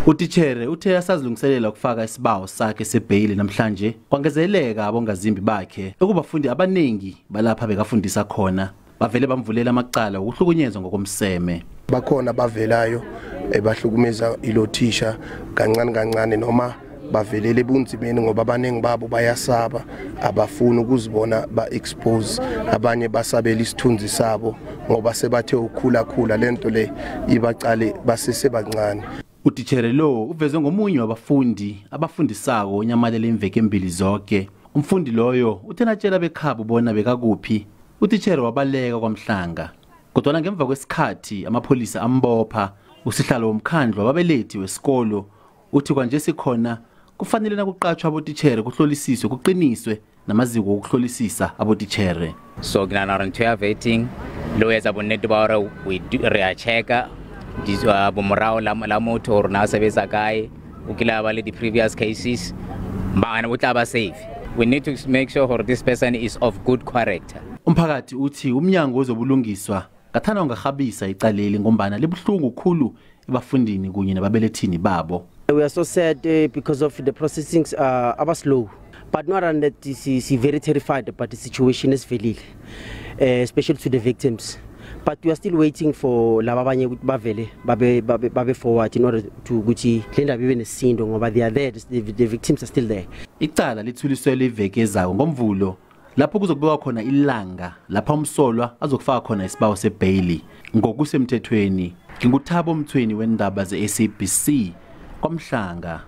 Utitjhere uthe asazilungiselela ukufaka isibawo sakhe sebhayili namhlanje kwangezeleleka abongazimbi bakhe ekubafundi abanengi balapha bekafundisa khona bavele bamvulela amacala wokukhahlunyezwa ngokomseme. Bakhona bavelayo bahlukumeza ilothisha kancane noma bavelele bunzimeni ngoba abanengi babo bayasaba abafuna ukuzibona ba-expose, abanye basabela isithunzi sabo ngoba sebathe ukukhula lento le ibacale basesebancane. Utitjhere lo uveze ngomunye wabafundi abafundisako onyamalele eemvekeni ezimbili zonke. Umfundi loyo uthena tshela bekhabo bona bekakuphi. Utitjhere wabaleka KwaMhlanga. Kodwa ngemva kwesikhathi amapholisa ambopha usihlalo womkhandlu wababelethi wesikolo uthi kwanje sikhona kufanele nakuqatshwa abotitjhere kuhlolisiswe kuqiniswe namaziko okuhlolisisa abotitjhere. So kunana ntwe ya vetting lo yetsa bonnete ba hore we re checka dizwa bomorao la motho hore na sebetsa kae o kila ba le di previous cases bana botla ba safe. We need to make sure hore this person is of good character. Umphakathi uthi umnyango wezobulungiswa kathana ungahabisa icaleli ngombana libuhlungu khulu ebafundini kunye nababelethini babo. We are so sad because of the processings are slow, but not that is very terrified about the situation is very, especially to the victims. But we are still waiting for labanye bavele babe forward in order to guthi lenda bibe nesindo ngoba they are there, the victims are still there. Icala lithuliswe iveke ezayo ngomvulo lapho kuzokubekwa khona ilanga lapha umsolwa azokufaka khona isibawo sebhayili ngokusemthethweni. Nginguthabo Mthweni wendaba ze SABC KwaMhlanga.